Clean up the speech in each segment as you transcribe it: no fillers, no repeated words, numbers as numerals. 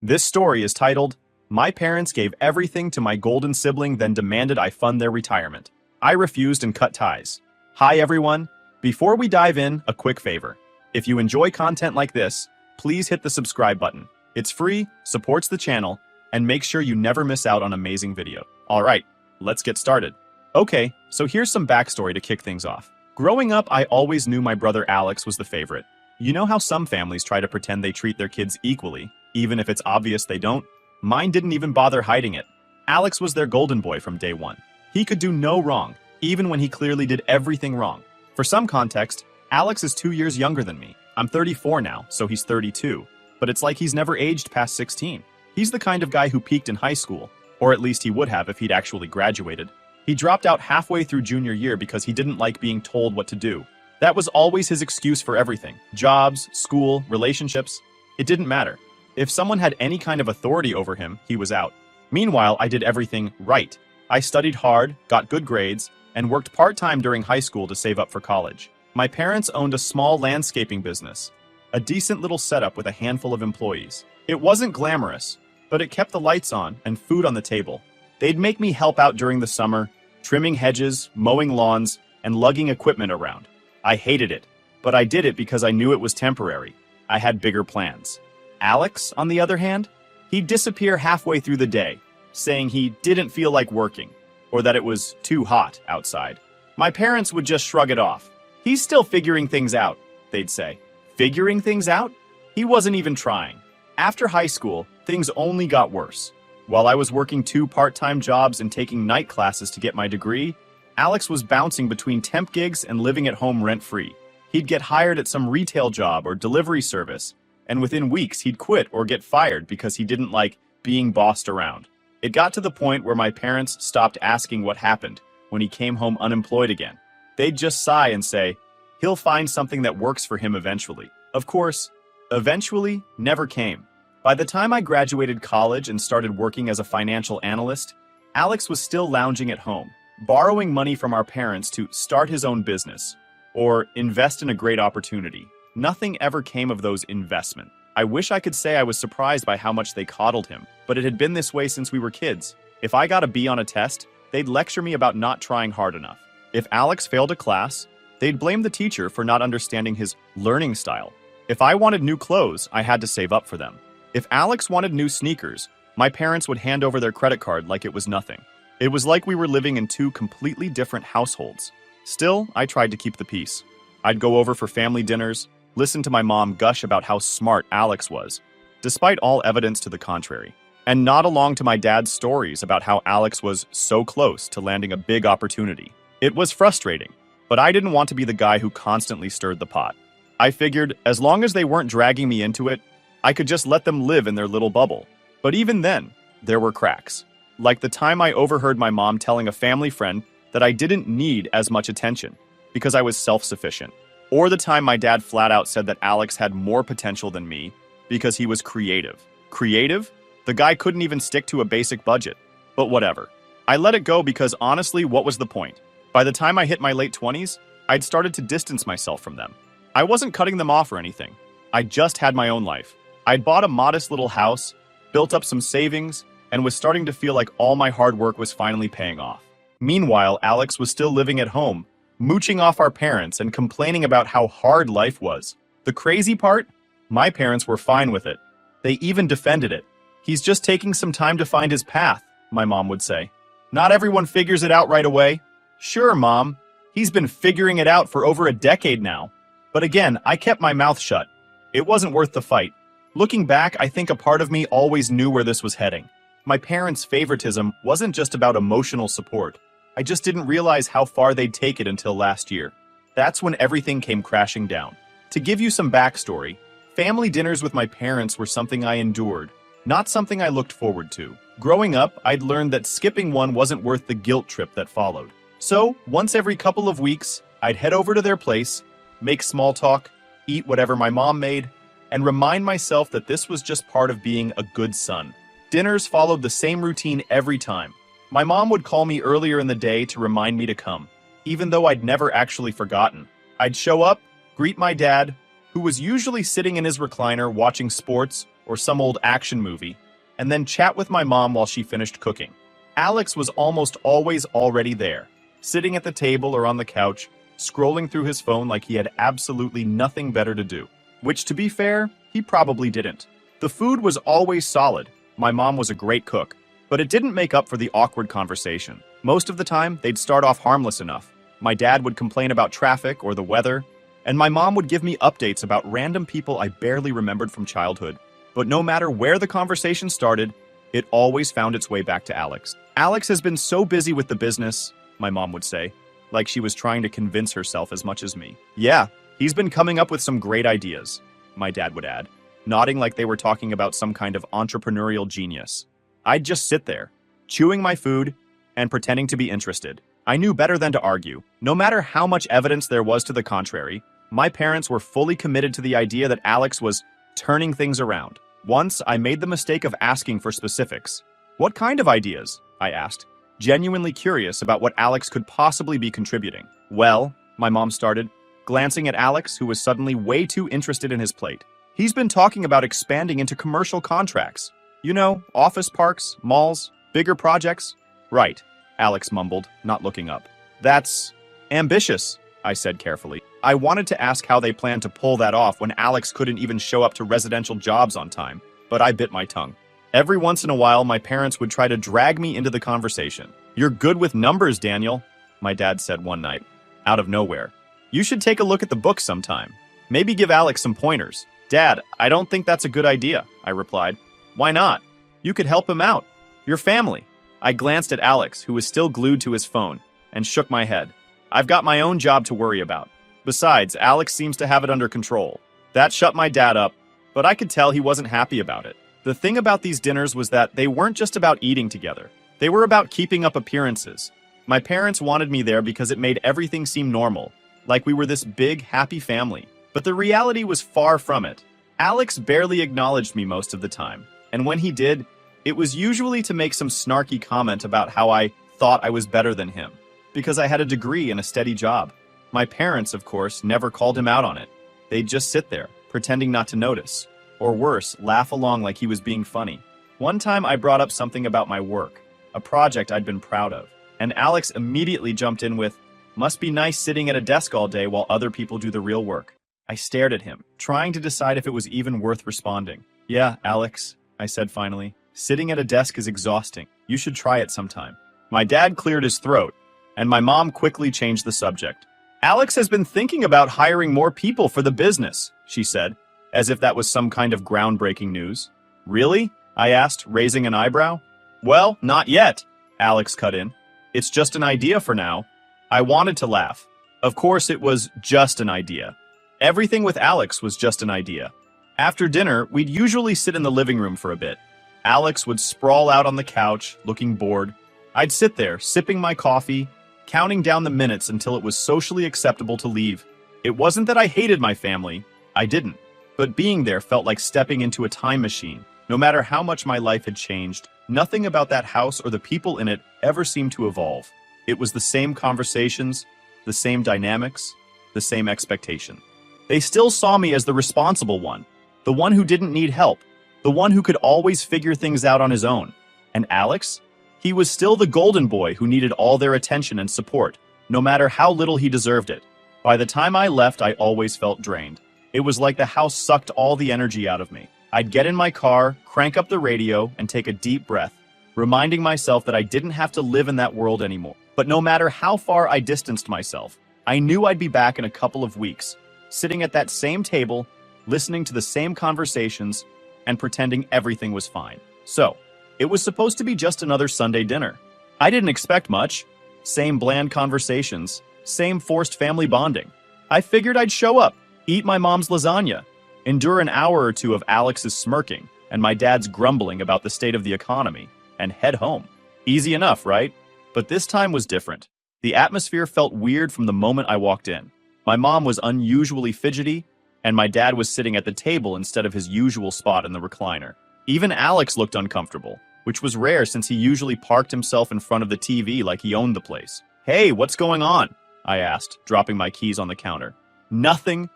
This story is titled, My Parents Gave Everything to My Golden Sibling Then Demanded I Fund Their Retirement. I Refused and Cut Ties. Hi everyone. Before we dive in, a quick favor. If you enjoy content like this, please hit the subscribe button. It's free, supports the channel, and make sure you never miss out on amazing video. Alright, let's get started. Okay, so here's some backstory to kick things off. Growing up, I always knew my brother Alex was the favorite. You know how some families try to pretend they treat their kids equally, even if it's obvious they don't? Mine didn't even bother hiding it. Alex was their golden boy from day one. He could do no wrong, even when he clearly did everything wrong. For some context, Alex is 2 years younger than me. I'm 34 now, so he's 32. But it's like he's never aged past 16. He's the kind of guy who peaked in high school, or at least he would have if he'd actually graduated. He dropped out halfway through junior year because he didn't like being told what to do. That was always his excuse for everything. Jobs, school, relationships. It didn't matter. If someone had any kind of authority over him, he was out. Meanwhile, I did everything right. I studied hard, got good grades, and worked part-time during high school to save up for college. My parents owned a small landscaping business, a decent little setup with a handful of employees. It wasn't glamorous, but it kept the lights on and food on the table. They'd make me help out during the summer, trimming hedges, mowing lawns, and lugging equipment around. I hated it, but I did it because I knew it was temporary. I had bigger plans. Alex, on the other hand, he'd disappear halfway through the day, saying he didn't feel like working, or that it was too hot outside. My parents would just shrug it off. He's still figuring things out, they'd say. Figuring things out? He wasn't even trying. After high school, things only got worse. While I was working 2 part-time jobs and taking night classes to get my degree, Alex was bouncing between temp gigs and living at home rent-free. He'd get hired at some retail job or delivery service, and within weeks he'd quit or get fired because he didn't like being bossed around. It got to the point where my parents stopped asking what happened when he came home unemployed again. They'd just sigh and say, he'll find something that works for him eventually. Of course, eventually never came. By the time I graduated college and started working as a financial analyst, Alex was still lounging at home, borrowing money from our parents to start his own business or invest in a great opportunity. Nothing ever came of those investments. I wish I could say I was surprised by how much they coddled him, but it had been this way since we were kids. If I got a B on a test, they'd lecture me about not trying hard enough. If Alex failed a class, they'd blame the teacher for not understanding his learning style. If I wanted new clothes, I had to save up for them. If Alex wanted new sneakers, my parents would hand over their credit card like it was nothing. It was like we were living in 2 completely different households. Still, I tried to keep the peace. I'd go over for family dinners, listen to my mom gush about how smart Alex was, despite all evidence to the contrary, and nod along to my dad's stories about how Alex was so close to landing a big opportunity. It was frustrating, but I didn't want to be the guy who constantly stirred the pot. I figured as long as they weren't dragging me into it, I could just let them live in their little bubble. But even then, there were cracks. Like the time I overheard my mom telling a family friend that I didn't need as much attention because I was self-sufficient. Or the time my dad flat out said that Alex had more potential than me because he was creative. Creative? The guy couldn't even stick to a basic budget. But whatever. I let it go because honestly, what was the point? By the time I hit my late 20s, I'd started to distance myself from them. I wasn't cutting them off or anything. I just had my own life. I'd bought a modest little house, built up some savings, and was starting to feel like all my hard work was finally paying off. Meanwhile, Alex was still living at home, mooching off our parents and complaining about how hard life was. The crazy part? My parents were fine with it. They even defended it. He's just taking some time to find his path, my mom would say. Not everyone figures it out right away. Sure, Mom. He's been figuring it out for over a decade now. But again, I kept my mouth shut. It wasn't worth the fight. Looking back, I think a part of me always knew where this was heading. My parents' favoritism wasn't just about emotional support. I just didn't realize how far they'd take it until last year. That's when everything came crashing down. To give you some backstory, family dinners with my parents were something I endured, not something I looked forward to. Growing up, I'd learned that skipping one wasn't worth the guilt trip that followed. So, once every couple of weeks, I'd head over to their place, make small talk, eat whatever my mom made, and remind myself that this was just part of being a good son. Dinners followed the same routine every time. My mom would call me earlier in the day to remind me to come, even though I'd never actually forgotten. I'd show up, greet my dad, who was usually sitting in his recliner watching sports or or some old action movie, and then chat with my mom while she finished cooking. Alex was almost always already there, sitting at the table or on the couch, scrolling through his phone like he had absolutely nothing better to do. Which, to be fair, he probably didn't. The food was always solid. My mom was a great cook, but it didn't make up for the awkward conversation. Most of the time, they'd start off harmless enough. My dad would complain about traffic or the weather, and my mom would give me updates about random people I barely remembered from childhood. But no matter where the conversation started, it always found its way back to Alex. Alex has been so busy with the business, my mom would say, like she was trying to convince herself as much as me. Yeah, he's been coming up with some great ideas, my dad would add, nodding like they were talking about some kind of entrepreneurial genius. I'd just sit there, chewing my food and pretending to be interested. I knew better than to argue. No matter how much evidence there was to the contrary, my parents were fully committed to the idea that Alex was turning things around. Once, I made the mistake of asking for specifics. What kind of ideas? I asked, genuinely curious about what Alex could possibly be contributing. Well, my mom started, glancing at Alex, who was suddenly way too interested in his plate. He's been talking about expanding into commercial contracts. You know, office parks, malls, bigger projects. Right, Alex mumbled, not looking up. That's ambitious, I said carefully. I wanted to ask how they planned to pull that off when Alex couldn't even show up to residential jobs on time, but I bit my tongue. Every once in a while, my parents would try to drag me into the conversation. You're good with numbers, Daniel, my dad said one night, out of nowhere. You should take a look at the book sometime. Maybe give Alex some pointers. Dad, I don't think that's a good idea, I replied. Why not? You could help him out. Your family. I glanced at Alex, who was still glued to his phone, and shook my head. I've got my own job to worry about. Besides, Alex seems to have it under control. That shut my dad up, but I could tell he wasn't happy about it. The thing about these dinners was that they weren't just about eating together. They were about keeping up appearances. My parents wanted me there because it made everything seem normal, like we were this big, happy family. But the reality was far from it. Alex barely acknowledged me most of the time, and when he did, it was usually to make some snarky comment about how I thought I was better than him, because I had a degree and a steady job. My parents, of course, never called him out on it. They'd just sit there, pretending not to notice. Or worse, laugh along like he was being funny. One time I brought up something about my work, a project I'd been proud of, and Alex immediately jumped in with, "Must be nice sitting at a desk all day while other people do the real work." I stared at him, trying to decide if it was even worth responding. "Yeah, Alex," I said finally. "Sitting at a desk is exhausting. You should try it sometime." My dad cleared his throat, and my mom quickly changed the subject. "Alex has been thinking about hiring more people for the business," she said, as if that was some kind of groundbreaking news. "Really?" I asked, raising an eyebrow. "Well, not yet," Alex cut in. "It's just an idea for now." I wanted to laugh. Of course, it was just an idea. Everything with Alex was just an idea. After dinner, we'd usually sit in the living room for a bit. Alex would sprawl out on the couch, looking bored. I'd sit there, sipping my coffee, counting down the minutes until it was socially acceptable to leave. It wasn't that I hated my family. I didn't. But being there felt like stepping into a time machine. No matter how much my life had changed, nothing about that house or the people in it ever seemed to evolve. It was the same conversations, the same dynamics, the same expectation. They still saw me as the responsible one, the one who didn't need help, the one who could always figure things out on his own. And Alex? He was still the golden boy who needed all their attention and support, no matter how little he deserved it. By the time I left, I always felt drained. It was like the house sucked all the energy out of me. I'd get in my car, crank up the radio, and take a deep breath, reminding myself that I didn't have to live in that world anymore. But no matter how far I distanced myself, I knew I'd be back in a couple of weeks, sitting at that same table, listening to the same conversations, and pretending everything was fine. So, it was supposed to be just another Sunday dinner. I didn't expect much. Same bland conversations, same forced family bonding. I figured I'd show up, eat my mom's lasagna, endure an hour or two of Alex's smirking and my dad's grumbling about the state of the economy, and head home. Easy enough, right? But this time was different. The atmosphere felt weird from the moment I walked in. My mom was unusually fidgety, and my dad was sitting at the table instead of his usual spot in the recliner. Even Alex looked uncomfortable, which was rare since he usually parked himself in front of the TV like he owned the place. "Hey, what's going on?" I asked, dropping my keys on the counter. Nothing,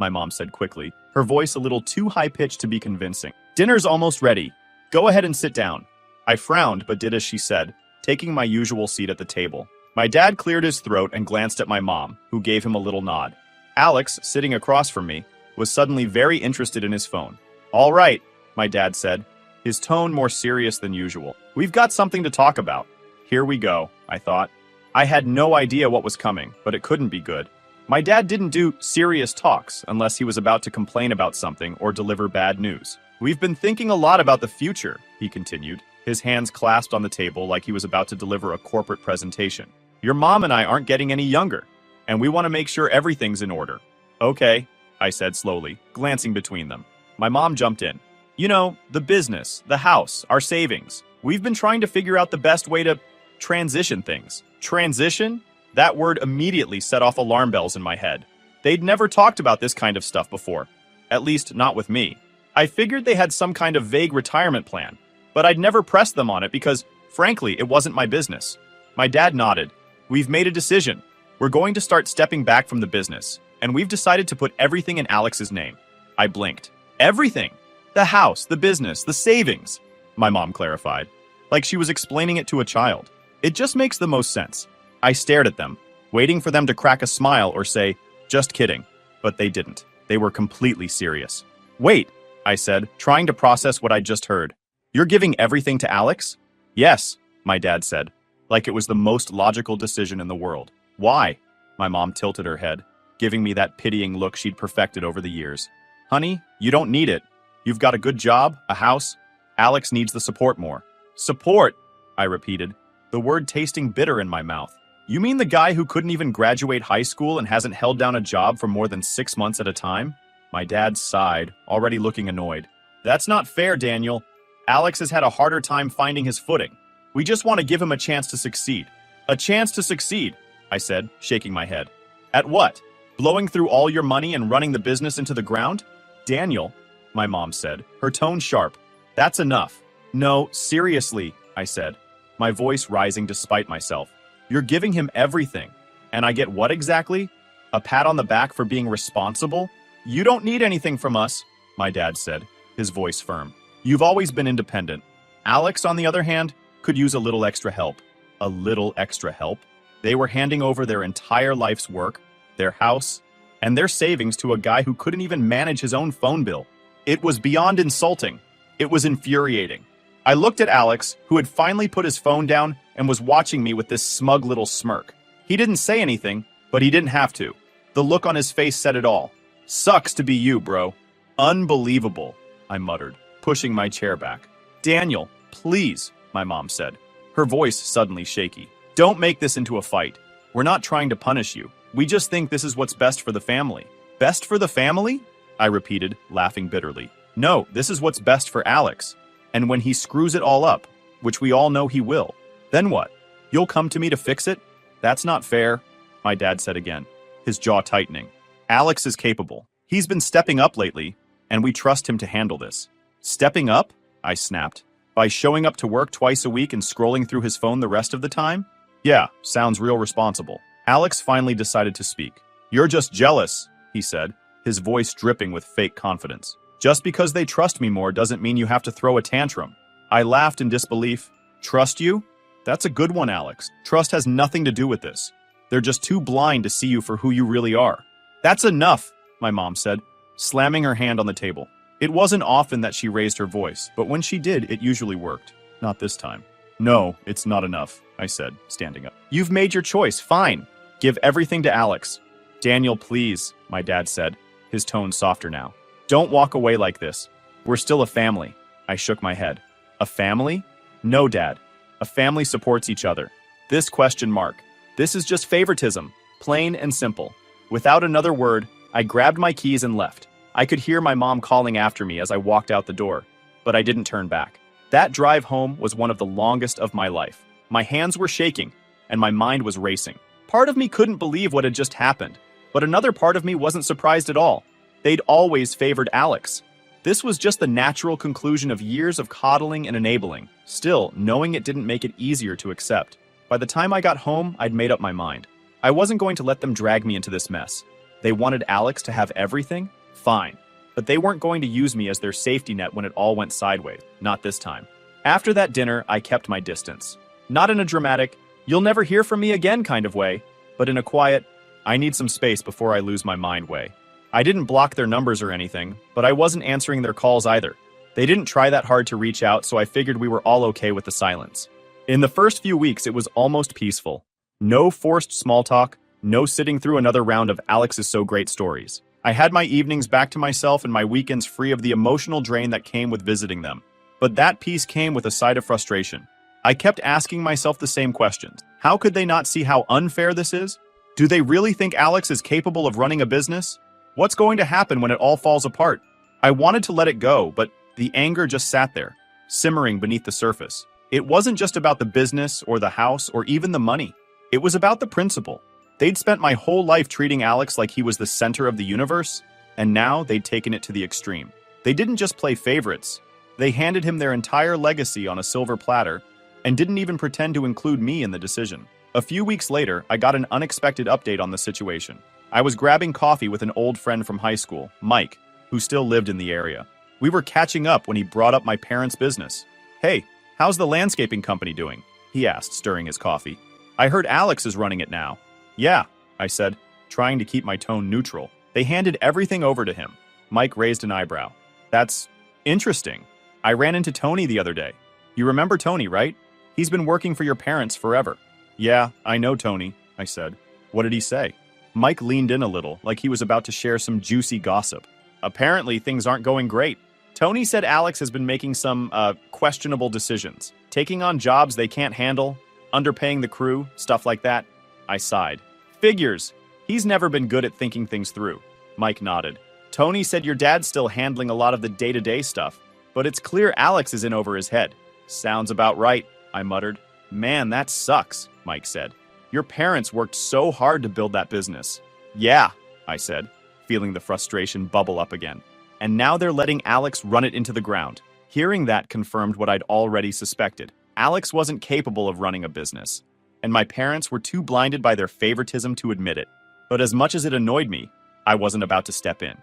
my mom said quickly, her voice a little too high-pitched to be convincing. Dinner's almost ready. Go ahead and sit down. I frowned but did as she said, taking my usual seat at the table. My dad cleared his throat and glanced at my mom, who gave him a little nod. Alex, sitting across from me, was suddenly very interested in his phone. All right, my dad said, his tone more serious than usual. We've got something to talk about. Here we go, I thought. I had no idea what was coming, but it couldn't be good. My dad didn't do serious talks unless he was about to complain about something or deliver bad news. We've been thinking a lot about the future, he continued, his hands clasped on the table like he was about to deliver a corporate presentation. Your mom and I aren't getting any younger, and we want to make sure everything's in order. Okay, I said slowly, glancing between them. My mom jumped in. You know, the business, the house, our savings. We've been trying to figure out the best way to transition things. Transition? That word immediately set off alarm bells in my head. They'd never talked about this kind of stuff before. At least, not with me. I figured they had some kind of vague retirement plan, but I'd never pressed them on it because, frankly, it wasn't my business. My dad nodded. We've made a decision. We're going to start stepping back from the business, and we've decided to put everything in Alex's name. I blinked. Everything? The house, the business, the savings, my mom clarified, like she was explaining it to a child. It just makes the most sense. I stared at them, waiting for them to crack a smile or say, just kidding, but they didn't. They were completely serious. Wait, I said, trying to process what I'd just heard. You're giving everything to Alex? Yes, my dad said, like it was the most logical decision in the world. Why? My mom tilted her head, giving me that pitying look she'd perfected over the years. Honey, you don't need it. You've got a good job, a house. Alex needs the support more. Support, I repeated, the word tasting bitter in my mouth. You mean the guy who couldn't even graduate high school and hasn't held down a job for more than 6 months at a time? My dad sighed, already looking annoyed. That's not fair, Daniel. Alex has had a harder time finding his footing. We just want to give him a chance to succeed. A chance to succeed, I said, shaking my head. At what? Blowing through all your money and running the business into the ground? Daniel, my mom said, her tone sharp. That's enough. No, seriously, I said, my voice rising despite myself. You're giving him everything. And I get what exactly? A pat on the back for being responsible? You don't need anything from us, my dad said, his voice firm. You've always been independent. Alex, on the other hand, could use a little extra help. A little extra help? They were handing over their entire life's work, their house, and their savings to a guy who couldn't even manage his own phone bill. It was beyond insulting. It was infuriating. I looked at Alex, who had finally put his phone down and was watching me with this smug little smirk. He didn't say anything, but he didn't have to. The look on his face said it all. Sucks to be you, bro. Unbelievable, I muttered, pushing my chair back. Daniel, please, my mom said, her voice suddenly shaky. Don't make this into a fight. We're not trying to punish you. We just think this is what's best for the family. Best for the family? I repeated, laughing bitterly. No, this is what's best for Alex. And when he screws it all up, which we all know he will, then what? You'll come to me to fix it? That's not fair, my dad said again, his jaw tightening. Alex is capable. He's been stepping up lately, and we trust him to handle this. Stepping up? I snapped. By showing up to work twice a week and scrolling through his phone the rest of the time? Yeah, sounds real responsible. Alex finally decided to speak. You're just jealous, he said, his voice dripping with fake confidence. Just because they trust me more doesn't mean you have to throw a tantrum. I laughed in disbelief. Trust you? That's a good one, Alex. Trust has nothing to do with this. They're just too blind to see you for who you really are. That's enough, my mom said, slamming her hand on the table. It wasn't often that she raised her voice, but when she did, it usually worked. Not this time. No, it's not enough, I said, standing up. You've made your choice, fine. Give everything to Alex. Daniel, please, my dad said, his tone softer now. Don't walk away like this. We're still a family. I shook my head. A family? No, Dad. A family supports each other. This question mark. This is just favoritism, plain and simple. Without another word, I grabbed my keys and left. I could hear my mom calling after me as I walked out the door, but I didn't turn back. That drive home was one of the longest of my life. My hands were shaking, and my mind was racing. Part of me couldn't believe what had just happened, but another part of me wasn't surprised at all. They'd always favored Alex. This was just the natural conclusion of years of coddling and enabling. Still, knowing it didn't make it easier to accept. By the time I got home, I'd made up my mind. I wasn't going to let them drag me into this mess. They wanted Alex to have everything? Fine. But they weren't going to use me as their safety net when it all went sideways. Not this time. After that dinner, I kept my distance. Not in a dramatic, you'll never hear from me again kind of way, but in a quiet, I need some space before I lose my mind way. I didn't block their numbers or anything, but I wasn't answering their calls either. They didn't try that hard to reach out, so I figured we were all okay with the silence. In the first few weeks, it was almost peaceful. No forced small talk, no sitting through another round of Alex is so great stories. I had my evenings back to myself and my weekends free of the emotional drain that came with visiting them. But that peace came with a side of frustration. I kept asking myself the same questions. How could they not see how unfair this is? Do they really think Alex is capable of running a business? What's going to happen when it all falls apart? I wanted to let it go, but the anger just sat there, simmering beneath the surface. It wasn't just about the business or the house or even the money. It was about the principle. They'd spent my whole life treating Alex like he was the center of the universe, and now they'd taken it to the extreme. They didn't just play favorites. They handed him their entire legacy on a silver platter and didn't even pretend to include me in the decision. A few weeks later, I got an unexpected update on the situation. I was grabbing coffee with an old friend from high school, Mike, who still lived in the area. We were catching up when he brought up my parents' business. "Hey, how's the landscaping company doing?" he asked, stirring his coffee. "I heard Alex is running it now." "Yeah," I said, trying to keep my tone neutral. "They handed everything over to him." Mike raised an eyebrow. "That's interesting. I ran into Tony the other day. You remember Tony, right? He's been working for your parents forever." "Yeah, I know Tony," I said. "What did he say?" Mike leaned in a little, like he was about to share some juicy gossip. "Apparently, things aren't going great. Tony said Alex has been making some, questionable decisions. Taking on jobs they can't handle, underpaying the crew, stuff like that." I sighed. "Figures. He's never been good at thinking things through." Mike nodded. "Tony said your dad's still handling a lot of the day-to-day stuff, but it's clear Alex is in over his head." "Sounds about right," I muttered. "Man, that sucks," Mike said. "Your parents worked so hard to build that business." "Yeah," I said, feeling the frustration bubble up again. "And now they're letting Alex run it into the ground." Hearing that confirmed what I'd already suspected. Alex wasn't capable of running a business, and my parents were too blinded by their favoritism to admit it. But as much as it annoyed me, I wasn't about to step in.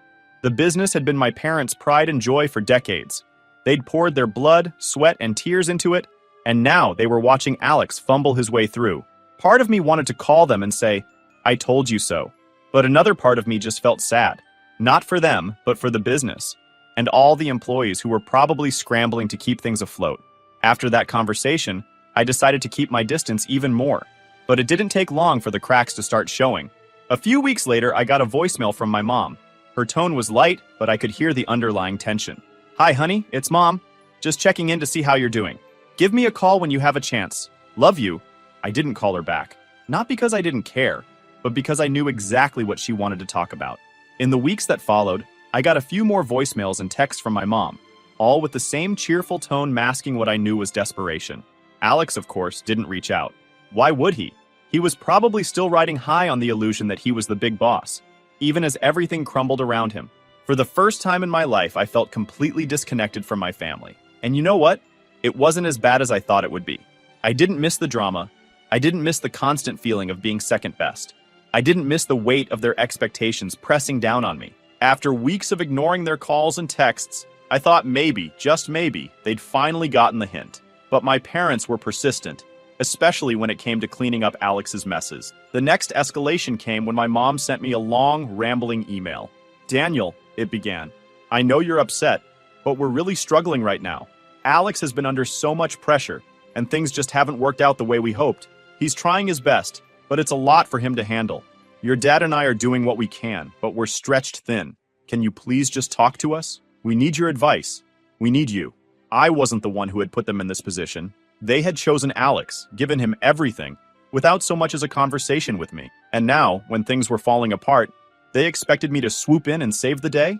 The business had been my parents' pride and joy for decades. They'd poured their blood, sweat, and tears into it, and now they were watching Alex fumble his way through. Part of me wanted to call them and say, "I told you so." But another part of me just felt sad. Not for them, but for the business, and all the employees who were probably scrambling to keep things afloat. After that conversation, I decided to keep my distance even more. But it didn't take long for the cracks to start showing. A few weeks later, I got a voicemail from my mom. Her tone was light, but I could hear the underlying tension. "Hi, honey, it's Mom. Just checking in to see how you're doing. Give me a call when you have a chance. Love you." I didn't call her back. Not because I didn't care, but because I knew exactly what she wanted to talk about. In the weeks that followed, I got a few more voicemails and texts from my mom, all with the same cheerful tone masking what I knew was desperation. Alex, of course, didn't reach out. Why would he? He was probably still riding high on the illusion that he was the big boss, even as everything crumbled around him. For the first time in my life, I felt completely disconnected from my family. And you know what? It wasn't as bad as I thought it would be. I didn't miss the drama. I didn't miss the constant feeling of being second best. I didn't miss the weight of their expectations pressing down on me. After weeks of ignoring their calls and texts, I thought maybe, just maybe, they'd finally gotten the hint. But my parents were persistent, especially when it came to cleaning up Alex's messes. The next escalation came when my mom sent me a long, rambling email. "Daniel," it began, "I know you're upset, but we're really struggling right now. Alex has been under so much pressure, and things just haven't worked out the way we hoped. He's trying his best, but it's a lot for him to handle. Your dad and I are doing what we can, but we're stretched thin. Can you please just talk to us? We need your advice. We need you." I wasn't the one who had put them in this position. They had chosen Alex, given him everything, without so much as a conversation with me. And now, when things were falling apart, they expected me to swoop in and save the day?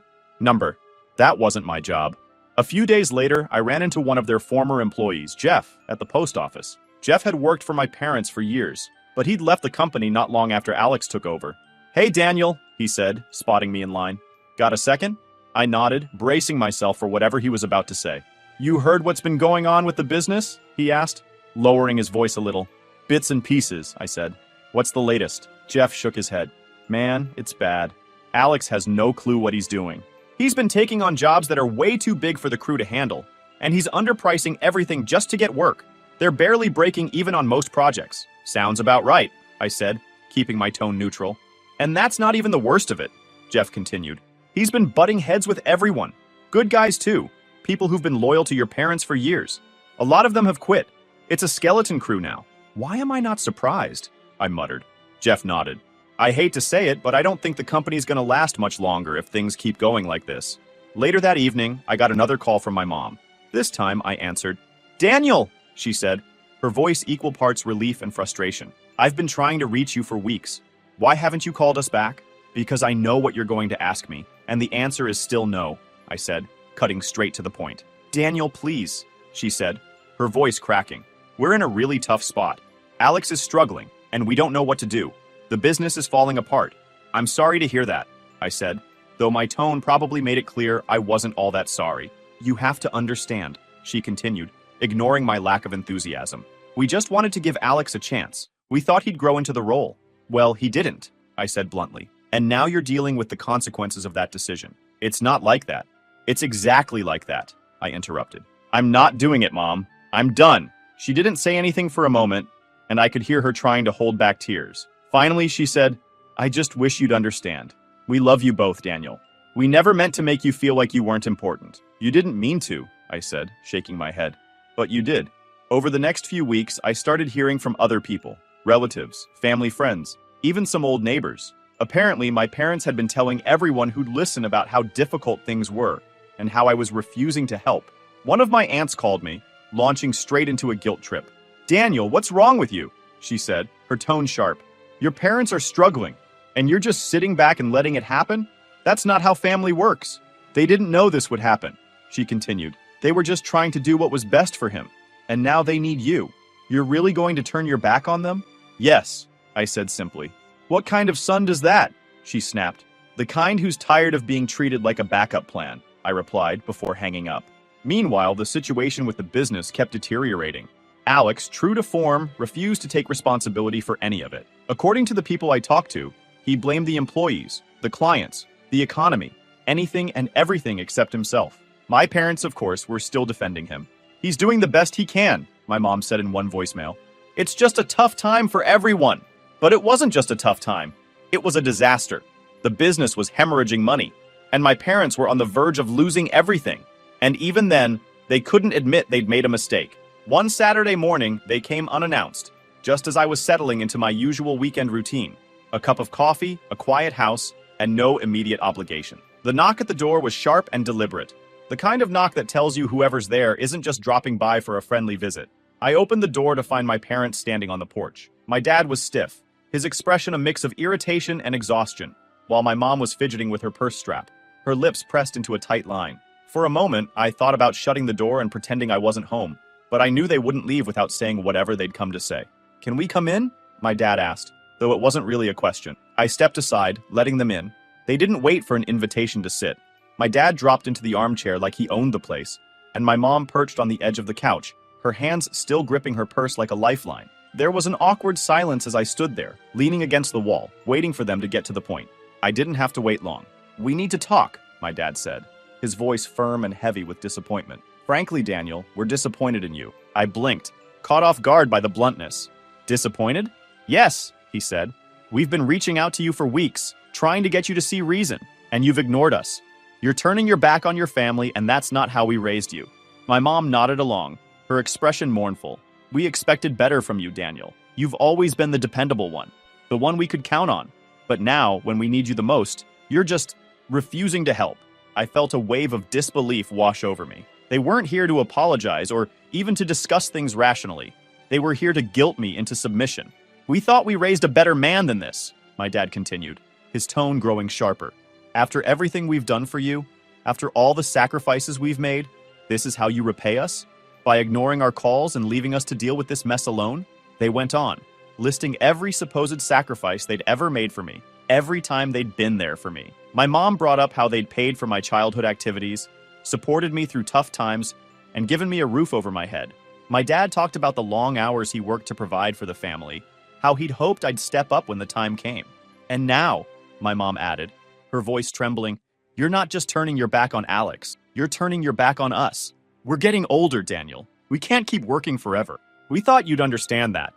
That wasn't my job. A few days later, I ran into one of their former employees, Jeff, at the post office. Jeff had worked for my parents for years, but he'd left the company not long after Alex took over. "Hey, Daniel," he said, spotting me in line. "Got a second?" I nodded, bracing myself for whatever he was about to say. "You heard what's been going on with the business?" he asked, lowering his voice a little. "Bits and pieces," I said. "What's the latest?" Jeff shook his head. "Man, it's bad. Alex has no clue what he's doing. He's been taking on jobs that are way too big for the crew to handle, and he's underpricing everything just to get work. They're barely breaking even on most projects. Sounds about right, I said, keeping my tone neutral. And that's not even the worst of it, Jeff continued. He's been butting heads with everyone. Good guys too. People who've been loyal to your parents for years. A lot of them have quit. It's a skeleton crew now. Why am I not surprised? I muttered. Jeff nodded. I hate to say it, but I don't think the company's gonna last much longer if things keep going like this. Later that evening, I got another call from my mom. This time, I answered. Daniel, she said, her voice equal parts relief and frustration. I've been trying to reach you for weeks. Why haven't you called us back? Because I know what you're going to ask me, and the answer is still no, I said, cutting straight to the point. Daniel, please, she said, her voice cracking. We're in a really tough spot. Alex is struggling, and we don't know what to do. The business is falling apart. I'm sorry to hear that, I said, though my tone probably made it clear I wasn't all that sorry. You have to understand, she continued, ignoring my lack of enthusiasm. We just wanted to give Alex a chance. We thought he'd grow into the role. Well, he didn't, I said bluntly. And now you're dealing with the consequences of that decision. It's not like that. It's exactly like that, I interrupted. I'm not doing it, Mom. I'm done. She didn't say anything for a moment, and I could hear her trying to hold back tears. Finally, she said, I just wish you'd understand. We love you both, Daniel. We never meant to make you feel like you weren't important. You didn't mean to, I said, shaking my head. But you did. Over the next few weeks, I started hearing from other people, relatives, family friends, even some old neighbors. Apparently, my parents had been telling everyone who'd listen about how difficult things were and how I was refusing to help. One of my aunts called me, launching straight into a guilt trip. Daniel, what's wrong with you? She said, her tone sharp. Your parents are struggling, and you're just sitting back and letting it happen? That's not how family works. They didn't know this would happen, she continued. They were just trying to do what was best for him, and now they need you. You're really going to turn your back on them? Yes, I said simply. What kind of son does that? She snapped. The kind who's tired of being treated like a backup plan, I replied before hanging up. Meanwhile, the situation with the business kept deteriorating. Alex, true to form, refused to take responsibility for any of it. According to the people I talked to, he blamed the employees, the clients, the economy, anything and everything except himself. My parents, of course, were still defending him. He's doing the best he can, my mom said in one voicemail. It's just a tough time for everyone. But it wasn't just a tough time. It was a disaster. The business was hemorrhaging money, and my parents were on the verge of losing everything. And even then, they couldn't admit they'd made a mistake. One Saturday morning, they came unannounced, just as I was settling into my usual weekend routine. A cup of coffee, a quiet house, and no immediate obligation. The knock at the door was sharp and deliberate. The kind of knock that tells you whoever's there isn't just dropping by for a friendly visit. I opened the door to find my parents standing on the porch. My dad was stiff, his expression a mix of irritation and exhaustion, while my mom was fidgeting with her purse strap, her lips pressed into a tight line. For a moment, I thought about shutting the door and pretending I wasn't home, but I knew they wouldn't leave without saying whatever they'd come to say. Can we come in? My dad asked, though it wasn't really a question. I stepped aside, letting them in. They didn't wait for an invitation to sit. My dad dropped into the armchair like he owned the place, and my mom perched on the edge of the couch, her hands still gripping her purse like a lifeline. There was an awkward silence as I stood there, leaning against the wall, waiting for them to get to the point. I didn't have to wait long. We need to talk, my dad said, his voice firm and heavy with disappointment. Frankly, Daniel, we're disappointed in you. I blinked, caught off guard by the bluntness. Disappointed? Yes, he said. We've been reaching out to you for weeks, trying to get you to see reason, and you've ignored us. You're turning your back on your family, and that's not how we raised you. My mom nodded along, her expression mournful. We expected better from you, Daniel. You've always been the dependable one, the one we could count on. But now, when we need you the most, you're just refusing to help. I felt a wave of disbelief wash over me. They weren't here to apologize or even to discuss things rationally. They were here to guilt me into submission. We thought we raised a better man than this, my dad continued, his tone growing sharper. After everything we've done for you, after all the sacrifices we've made, this is how you repay us? By ignoring our calls and leaving us to deal with this mess alone? They went on, listing every supposed sacrifice they'd ever made for me, every time they'd been there for me. My mom brought up how they'd paid for my childhood activities, supported me through tough times, and given me a roof over my head. My dad talked about the long hours he worked to provide for the family, how he'd hoped I'd step up when the time came. And now, my mom added, her voice trembling. "You're not just turning your back on Alex. You're turning your back on us. We're getting older, Daniel. We can't keep working forever. We thought you'd understand that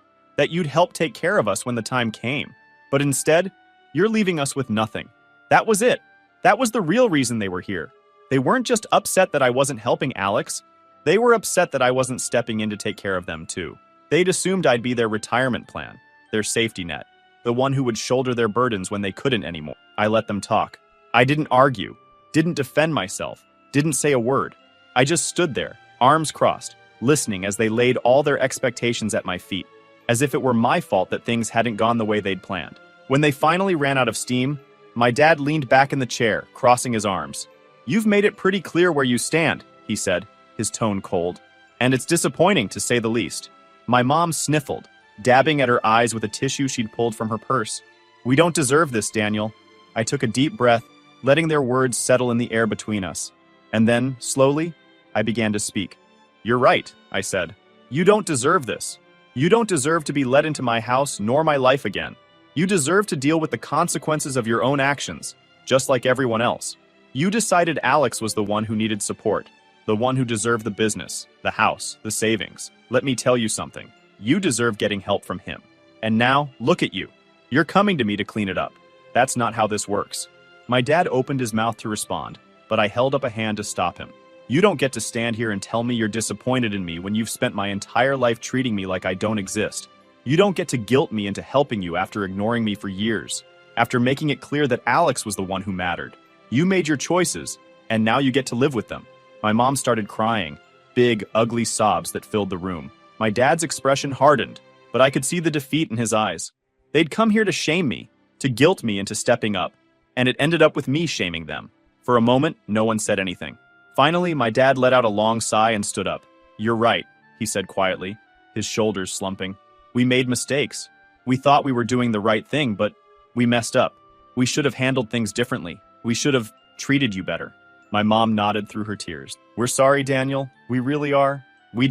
you'd help take care of us when the time came. But instead, you're leaving us with nothing." That was it. That was the real reason they were here. They weren't just upset that I wasn't helping Alex. They were upset that I wasn't stepping in to take care of them too. They'd assumed I'd be their retirement plan, their safety net, the one who would shoulder their burdens when they couldn't anymore. I let them talk. I didn't argue, didn't defend myself, didn't say a word. I just stood there, arms crossed, listening as they laid all their expectations at my feet, as if it were my fault that things hadn't gone the way they'd planned. When they finally ran out of steam, my dad leaned back in the chair, crossing his arms. "You've made it pretty clear where you stand," he said, his tone cold. "And it's disappointing, to say the least." My mom sniffled, dabbing at her eyes with a tissue she'd pulled from her purse. "We don't deserve this, Daniel." I took a deep breath, letting their words settle in the air between us. And then, slowly, I began to speak. "You're right," I said. "You don't deserve this. You don't deserve to be let into my house nor my life again. You deserve to deal with the consequences of your own actions, just like everyone else. You decided Alex was the one who needed support, the one who deserved the business, the house, the savings. Let me tell you something. You deserve getting help from him. And now, look at you. You're coming to me to clean it up. That's not how this works." My dad opened his mouth to respond, but I held up a hand to stop him. "You don't get to stand here and tell me you're disappointed in me when you've spent my entire life treating me like I don't exist. You don't get to guilt me into helping you after ignoring me for years, after making it clear that Alex was the one who mattered. You made your choices, and now you get to live with them." My mom started crying, big, ugly sobs that filled the room. My dad's expression hardened, but I could see the defeat in his eyes. They'd come here to shame me, to guilt me into stepping up, and it ended up with me shaming them. For a moment, no one said anything. Finally, my dad let out a long sigh and stood up. "You're right," he said quietly, his shoulders slumping. "We made mistakes. We thought we were doing the right thing, but we messed up. We should have handled things differently. We should have treated you better." My mom nodded through her tears. "We're sorry, Daniel. We really are. We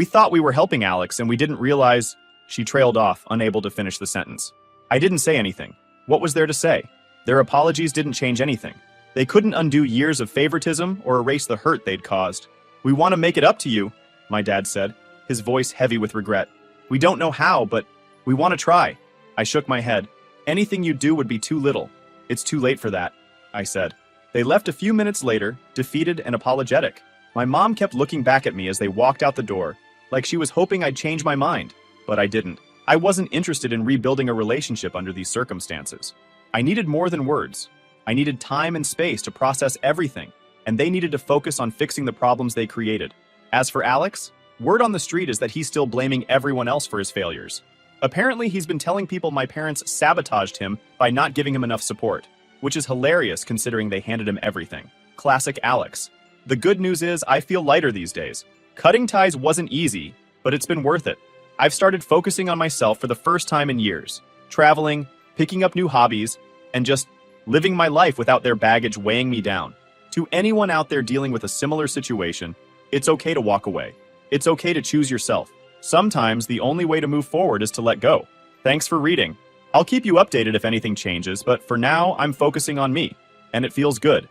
thought we were helping Alex and we didn't realize..." She trailed off, unable to finish the sentence. I didn't say anything. What was there to say? Their apologies didn't change anything. They couldn't undo years of favoritism or erase the hurt they'd caused. "We want to make it up to you," my dad said, his voice heavy with regret. "We don't know how, but we want to try." I shook my head. "Anything you do would be too little. It's too late for that," I said. They left a few minutes later, defeated and apologetic. My mom kept looking back at me as they walked out the door, like she was hoping I'd change my mind. But I didn't. I wasn't interested in rebuilding a relationship under these circumstances. I needed more than words. I needed time and space to process everything, and they needed to focus on fixing the problems they created. As for Alex, word on the street is that he's still blaming everyone else for his failures. Apparently, he's been telling people my parents sabotaged him by not giving him enough support, which is hilarious considering they handed him everything. Classic Alex. The good news is I feel lighter these days. Cutting ties wasn't easy, but it's been worth it. I've started focusing on myself for the first time in years, traveling, picking up new hobbies, and just living my life without their baggage weighing me down. To anyone out there dealing with a similar situation, it's okay to walk away. It's okay to choose yourself. Sometimes the only way to move forward is to let go. Thanks for reading. I'll keep you updated if anything changes, but for now, I'm focusing on me, and it feels good.